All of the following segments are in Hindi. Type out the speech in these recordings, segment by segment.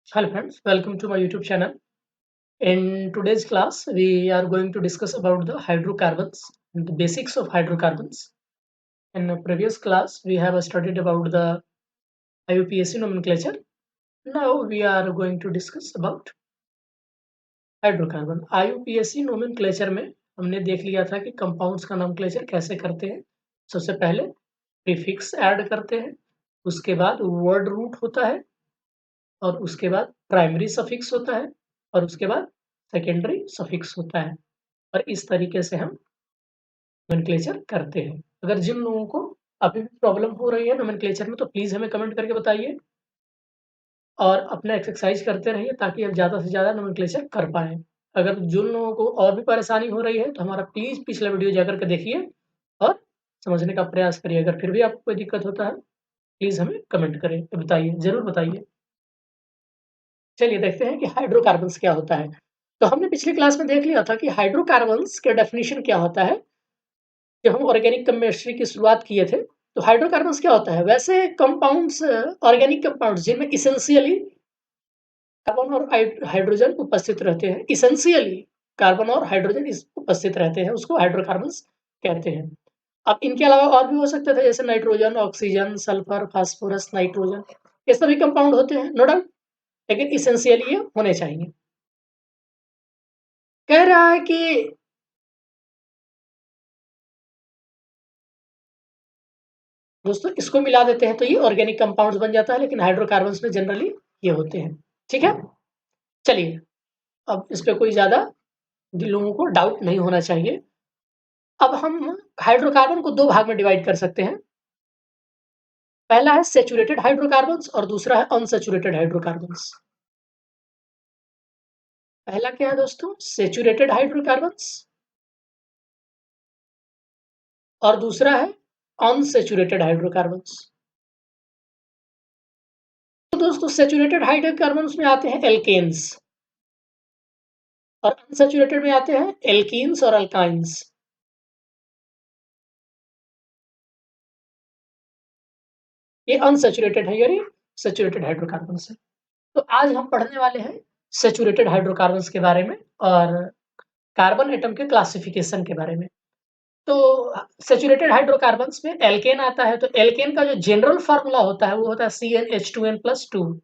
Hello friends, welcome to my YouTube channel. In today's class, we are going to discuss about the hydrocarbons, the basics of hydrocarbons. In the previous class, we have studied about the IUPAC nomenclature. Now we are going to discuss about hydrocarbon. IUPAC nomenclature में हमने देख लिया था कि कंपाउंड्स का nomenclature कैसे करते हैं। सबसे पहले प्रीफिक्स ऐड करते हैं, उसके बाद वर्ड रूट होता है और उसके बाद प्राइमरी सफिक्स होता है और उसके बाद सेकेंडरी सफिक्स होता है और इस तरीके से हम नोमेनक्लेचर करते हैं। अगर जिन लोगों को अभी भी प्रॉब्लम हो रही है नोमेनक्लेचर में तो प्लीज़ हमें कमेंट करके बताइए और अपना एक्सरसाइज करते रहिए ताकि हम ज़्यादा से ज़्यादा नोमेनक्लेचर कर पाएँ। अगर जिन लोगों को और भी परेशानी हो रही है तो हमारा प्लीज़ पिछला वीडियो जाकर के देखिए और समझने का प्रयास करिए। अगर फिर भी आपको कोई दिक्कत होता है, प्लीज़ हमें कमेंट करें, बताइए, ज़रूर बताइए। चलिए देखते हैं कि हाइड्रोकार्बन्स क्या होता है। तो हमने पिछली क्लास में देख लिया था कि हाइड्रोकार्बन्स के डेफिनेशन क्या होता है। जब हम ऑर्गेनिक केमिस्ट्री की शुरुआत किए थे, तो हाइड्रोकार्बन्स क्या होता है? वैसे कंपाउंड्स ऑर्गेनिक कंपाउंड्स जिनमें एसेंशियली कार्बन और हाइड्रोजन उपस्थित रहते हैं। एसेंशियली कार्बन और हाइड्रोजन उपस्थित रहते हैं, उसको हाइड्रोकार्बन्स कहते हैं। अब इनके अलावा और भी हो सकते थे जैसे nitrogen, oxygen, sulphur, phosphorus, nitrogen, ये सभी कंपाउंड होते हैं, नो डाउट, लेकिन एसेंशियली ये होने चाहिए। कह रहा है कि दोस्तों इसको मिला देते हैं तो ये ऑर्गेनिक कंपाउंड्स बन जाता है, लेकिन हाइड्रोकार्बन्स में जनरली ये होते हैं। ठीक है, चलिए अब इस पे कोई ज्यादा लोगों को डाउट नहीं होना चाहिए। अब हम हाइड्रोकार्बन को दो भाग में डिवाइड कर सकते हैं। पहला है सैचुरेटेड हाइड्रोकार्बन्स और दूसरा है अनसैचुरेटेड हाइड्रोकार्बन्स। पहला क्या है दोस्तों? सैचुरेटेड हाइड्रोकार्बन्स और दूसरा है अनसैचुरेटेड हाइड्रोकार्बन्स। तो दोस्तों सैचुरेटेड हाइड्रोकार्बन्स में आते हैं एल्केन्स और अनसैचुरेटेड में आते हैं एल्कीन्स और अल्काइन्स। ये अनसैचुरेटेड है, यानी सैचुरेटेड हाइड्रोकार्बन्स है। तो आज हम पढ़ने वाले हैं सैचुरेटेड हाइड्रोकार्बन्स के बारे में और कार्बन एटम के क्लासिफिकेशन के बारे में। तो सैचुरेटेड हाइड्रोकार्बन्स में एल्केन आता है, तो एल्केन का जो जनरल फार्मूला होता है वो होता है CnH2n+2।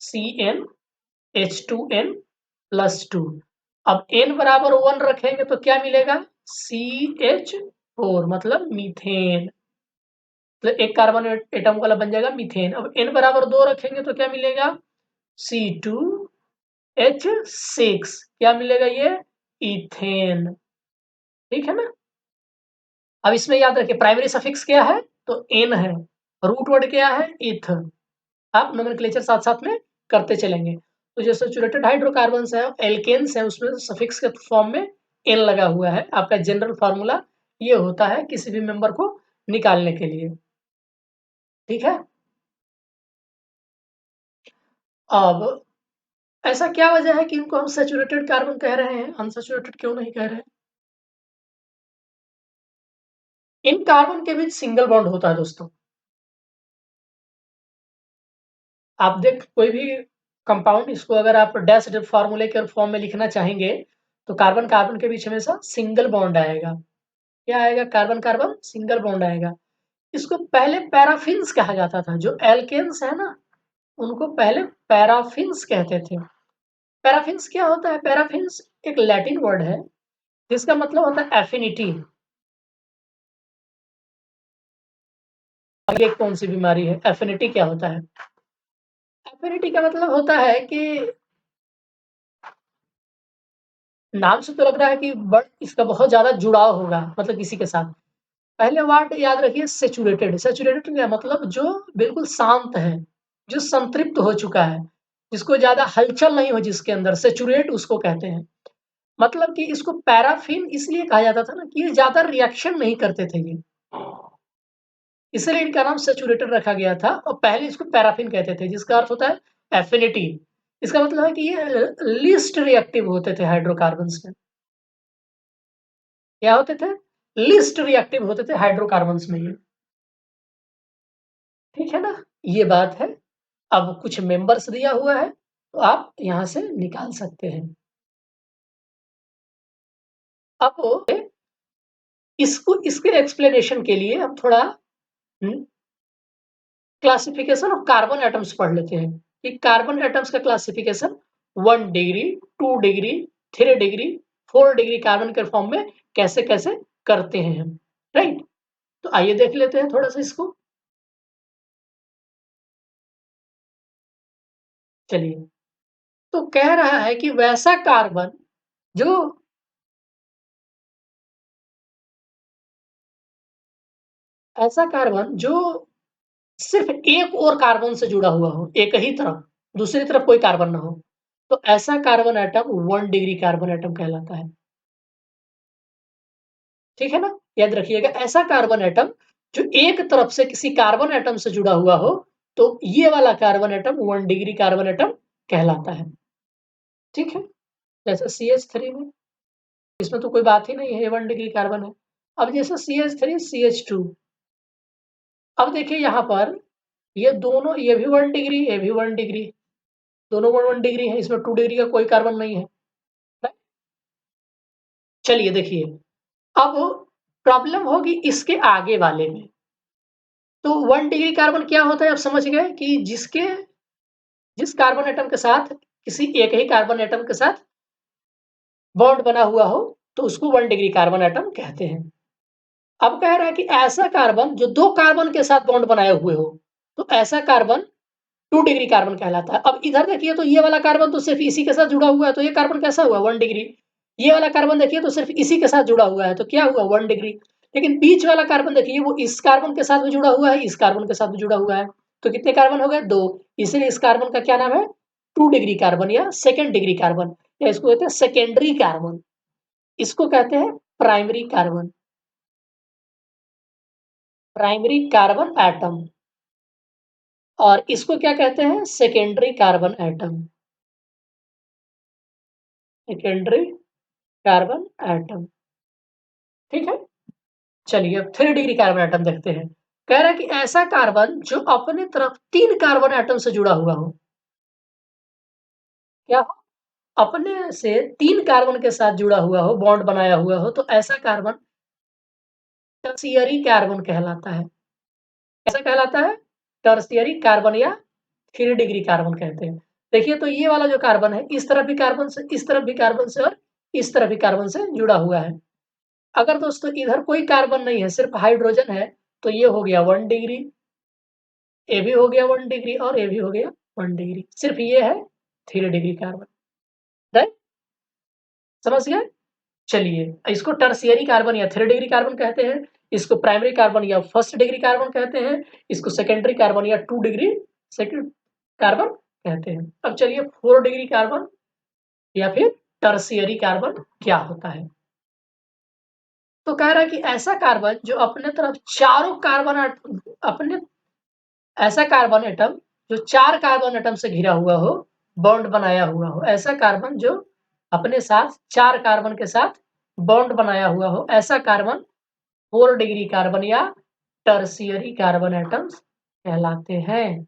CnH2n+2। अब n बराबर 1 रखेंगे तो क्या मिलेगा? CH4 मतलब मीथेन। तो एक कार्बन एटम वाला बन जाएगा मीथेन। अब n बराबर 2 रखेंगे तो क्या मिलेगा? C2H6 क्या मिलेगा? ये इथेन। ठीक है ना? अब इसमें याद रखिए प्राइमरी सफिक्स क्या है? तो n है, रूट वर्ड क्या है? इथ। आप नोमेनक्लेचर साथ साथ में करते चलेंगे। तो जो सैचुरेटेड हाइड्रोकार्बन्स है, एल्केन्स है, उसमें सफिक्स के फॉर्म में n लगा हुआ है। आपका जनरल फार्मूला ये होता है किसी भी मेंबर को निकालने के लिए। ठीक है, अब ऐसा क्या वजह है कि इनको हम सैचुरेटेड कार्बन कह रहे हैं, अनसैचुरेटेड क्यों नहीं कह रहे हैं? इन कार्बन के बीच सिंगल बॉन्ड होता है दोस्तों। आप देख कोई भी कंपाउंड, इसको अगर आप डैश फार्मूले के फॉर्म में लिखना चाहेंगे तो कार्बन कार्बन के बीच हमेशा सिंगल बॉन्ड आएगा। क्या आएगा? कार्बन कार्बन सिंगल बॉन्ड आएगा। इसको पहले पैराफिन्स कहा जाता था। जो एल्केन्स है ना, उनको पहले पैराफिन्स कहते थे। पैराफिन्स क्या होता है? पैराफिन्स एक लैटिन वर्ड है जिसका मतलब होता है एफिनिटी। ये कौन सी बीमारी है? एफिनिटी क्या होता है? एफिनिटी का मतलब होता है कि नाम से तो लग रहा है कि इसका बहुत ज्यादा जुड़ाव होगा, मतलब किसी के साथ। पहले वर्ड याद रखिए सैचुरेटेड। सैचुरेटेड क्या मतलब? जो बिल्कुल शांत है, जो संतृप्त हो चुका है, जिसको ज्यादा हलचल नहीं हो, जिसके अंदर, सैचुरेट उसको कहते हैं। मतलब कि इसको पैराफिन इसलिए कहा जाता था ना कि ये ज्यादा रिएक्शन नहीं करते थे ये, इसलिए इनका नाम सैचुरेटेड रखा गया था और पहले इसको पैराफिन कहते थे, जिसका अर्थ होता है एफिनिटी। इसका मतलब है कि ये लीस्ट रिएक्टिव होते थे हाइड्रोकार्बन्स में। क्या होते थे? लीस्ट रिएक्टिव होते थे हाइड्रोकार्बन्स में ये। ठीक है ना, ये बात है। अब कुछ मेंबर्स दिया हुआ है तो आप यहाँ से निकाल सकते हैं। अब इसके एक्सप्लेनेशन के लिए हम थोड़ा क्लासिफिकेशन ऑफ कार्बन एटम्स पढ़ लेते हैं कि कार्बन एटम्स का classification 1 degree, 2 degree, 3 degree, 4 degree carbon के फॉर्म में कैसे कैसे करते हैं हम, राइट। तो आइए देख लेते हैं थोड़ा सा इसको। चलिए, तो कह रहा है कि वैसा कार्बन जो ऐसा कार्बन जो सिर्फ एक और कार्बन से जुड़ा हुआ हो, एक ही तरफ, दूसरी तरफ कोई कार्बन ना हो, तो ऐसा carbon atom 1 degree carbon atom कहलाता है। ठीक है ना? याद रखिएगा, ऐसा कार्बन एटम जो एक तरफ से किसी कार्बन एटम से जुड़ा हुआ हो, तो ये वाला carbon atom 1 degree carbon atom कहलाता है। ठीक है? जैसे CH3 में, इसमें तो कोई बात ही नहीं है, ये 1 डिग्री कार्बन है। अब जैसे CH3, CH2, अब देखिए यहाँ पर ये दोनों, ये भी 1 डिग्री, ये भी 1 डिग्री, दोनों 1 डिग्री है, इसमें 2 डिग्री का कोई कार्बन नहीं है। चलिए देखिए, अब प्रॉब्लम होगी इसके आगे वाले में। तो 1 डिग्री कार्बन क्या होता है, आप समझ गए कि जिस कार्बन एटम के साथ किसी एक ही कार्बन एटम के साथ बॉन्ड बना हुआ हो, तो उसको 1 डिग्री कार्बन एटम कहते हैं। अब कह रहा है कि ऐसा कार्बन जो 2 कार्बन के साथ बॉन्ड बनाए हुए हो, तो ऐसा कार्बन 2 डिग्री कार्बन कहलाता है। अब इधर देखिए, तो ये वाला कार्बन तो सिर्फ इसी के साथ जुड़ा हुआ है, तो ये कार्बन कैसा हुआ, 1 डिग्री। ये वाला कार्बन देखिए तो सिर्फ इसी के साथ जुड़ा हुआ है, तो क्या हुआ, 1 डिग्री। लेकिन बीच वाला कार्बन देखिए, वो इस कार्बन के साथ भी जुड़ा हुआ है, इस कार्बन के साथ भी जुड़ा हुआ है, तो कितने कार्बन हो गए, 2। इसलिए इस कार्बन का क्या नाम है, 2 डिग्री कार्बन या सेकेंड डिग्री कार्बन, या इसको कहते हैं सेकेंडरी कार्बन, इसको कहते हैं primary carbon, primary carbon atom. और इसको क्या कहते हैं, secondary carbon atom, secondary carbon atom. ठीक है? चलिए, अब 3 डिग्री कार्बन एटम देखते हैं। कह रहा है कि ऐसा कार्बन जो अपने तरफ 3 कार्बन एटम से जुड़ा हुआ हो, क्या हो, अपने से 3 कार्बन के साथ जुड़ा हुआ हो, बॉन्ड बनाया हुआ हो, तो ऐसा कार्बन टर्शियरी कार्बन कहलाता है। कैसा कहलाता है, टर्शियरी कार्बन या 3 डिग्री कार्बन कहते हैं। देखिए, तो ये वाला जो कार्बन है, इस तरफ भी कार्बन से, इस तरफ भी कार्बन से, और इस तरफ भी कार्बन से जुड़ा हुआ है। अगर दोस्तों इधर कोई कार्बन नहीं है, सिर्फ हाइड्रोजन है, तो ये हो गया 1 डिग्री, ये भी हो गया 1 डिग्री, और ये भी हो गया 1 डिग्री। सिर्फ ये है 3 डिग्री कार्बन, राइट? समझ गए? चलिए, इसको टर्शियरी कार्बन या 3 डिग्री कार्बन कहते हैं, इसको प्राइमरी कार्बन या फर्स्ट डिग्री कार्बन कहते हैं, इसको सेकेंडरी कार्बन या 2 डिग्री सेकेंड कार्बन कहते हैं। अब चलिए, 4 डिग्री कार्बन या फिर टर्शियरी कार्बन क्या होता है? तो कह रहा है कि ऐसा कार्बन जो अपने तरफ चारों कार्बन अपने ऐसा कार्बन एटम जो 4 कार्बन एटम से घिरा हुआ हो, बॉन्ड बनाया हुआ हो, ऐसा कार्बन जो अपने साथ 4 कार्बन के साथ बॉन्ड बनाया हुआ हो, ऐसा कार्बन 4 डिग्री कार्बन या टर्शियरी कार्बन एटम्स कहलाते हैं।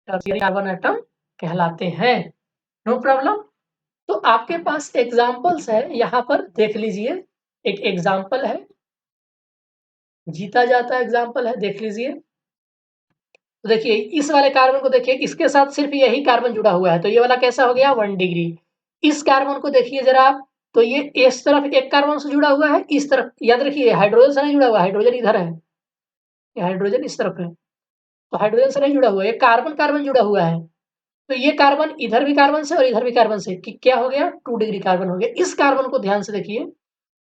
टर्शियरी कार्बन एटम कहलाते हैं। No problem. तो आपके पास एग्जांपल्स है, यहाँ पर देख लीजिए। एक एग्जांपल है, जीता जाता एग्जांपल है, देख लीजिए। तो देखिए, इस वाले कार्बन को देखिए, इसके साथ सिर्फ यही कार्बन जुड़ा हुआ है, तो ये वाला कैसा हो गया, 1 डिग्री। इस कार्बन को देखिए जरा आप, तो ये इस तरफ एक कार्बन से जुड़ा हुआ है, इस तरफ याद रखिए हाइड्रोजन से नहीं जुड़ा हुआ, हाइड्रोजन इधर है, ये हाइड्रोजन इस तरफ है, तो हाइड्रोजन से नहीं जुड़ा हुआ है, ये कार्बन कार्बन जुड़ा हुआ है। तो ये कार्बन इधर भी कार्बन से और इधर भी कार्बन से, कि क्या हो गया, 2 डिग्री कार्बन हो गया। इस कार्बन को ध्यान से देखिए,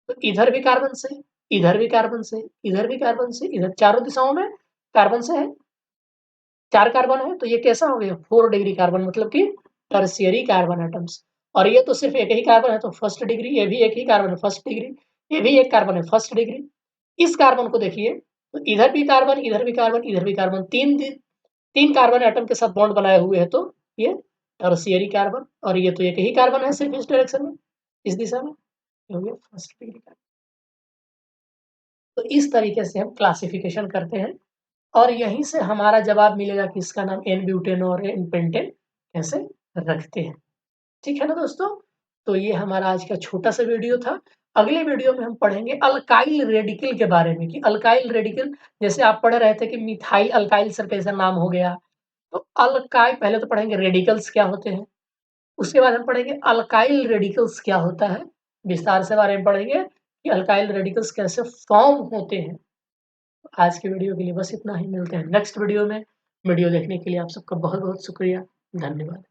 तो इधर भी कार्बन से, इधर भी कार्बन से, इधर भी कार्बन से, इधर चारों दिशाओं में कार्बन से है, 4 कार्बन है, तो ये कैसा हो गया, 4 डिग्री कार्बन, मतलब कि टर्शियरी कार्बन एटम्स। और ये तो सिर्फ एक ही कार्बन है, तो फर्स्ट डिग्री, ये भी एक ही कार्बन है, फर्स्ट डिग्री, ये भी एक कार्बन है, फर्स्ट डिग्री। इस कार्बन को देखिए, तो इधर भी कार्बन, इधर भी कार्बन, इधर भी कार्बन, 3 कार्बन एटम के साथ बॉन्ड बनाए हुए हैं, तो ये टर्शियरी कार्बन। और ये तो एक ही कार्बन है, सिर्फ इस डायरेक्शन में, इस दिशा में, ये हो गया फर्स्ट डिग्री कार्बन। तो इस तरीके से हम क्लासिफिकेशन करते हैं, और यहीं से हमारा जवाब मिलेगा कि इसका नाम एन ब्यूटेन और एन पेंटेन कैसे रखते हैं। ठीक है ना दोस्तों? तो ये हमारा आज का छोटा-सा वीडियो था। अगले वीडियो में हम पढ़ेंगे अल्काइल रेडिकल के बारे में कि अल्काइल रेडिकल जैसे आप पढ़ रहे थे कि मिथाइल अल्काइल सल्फेशन नाम हो गया। तो पहले तो पढ़ेंगे रेडिकल्स क्या होते हैं, उसके बाद हम पढ़ेंगे अल्काइल रेडिकल्स क्या होता है, विस्तार से बारे में पढ़ेंगे कि अल्काइल रेडिकल्स कैसे फॉर्म होते हैं। आज के वीडियो के लिए बस इतना ही, मिलते हैं नेक्स्ट वीडियो में। वीडियो देखने के लिए आप सबका बहुत-बहुत शुक्रिया। धन्यवाद।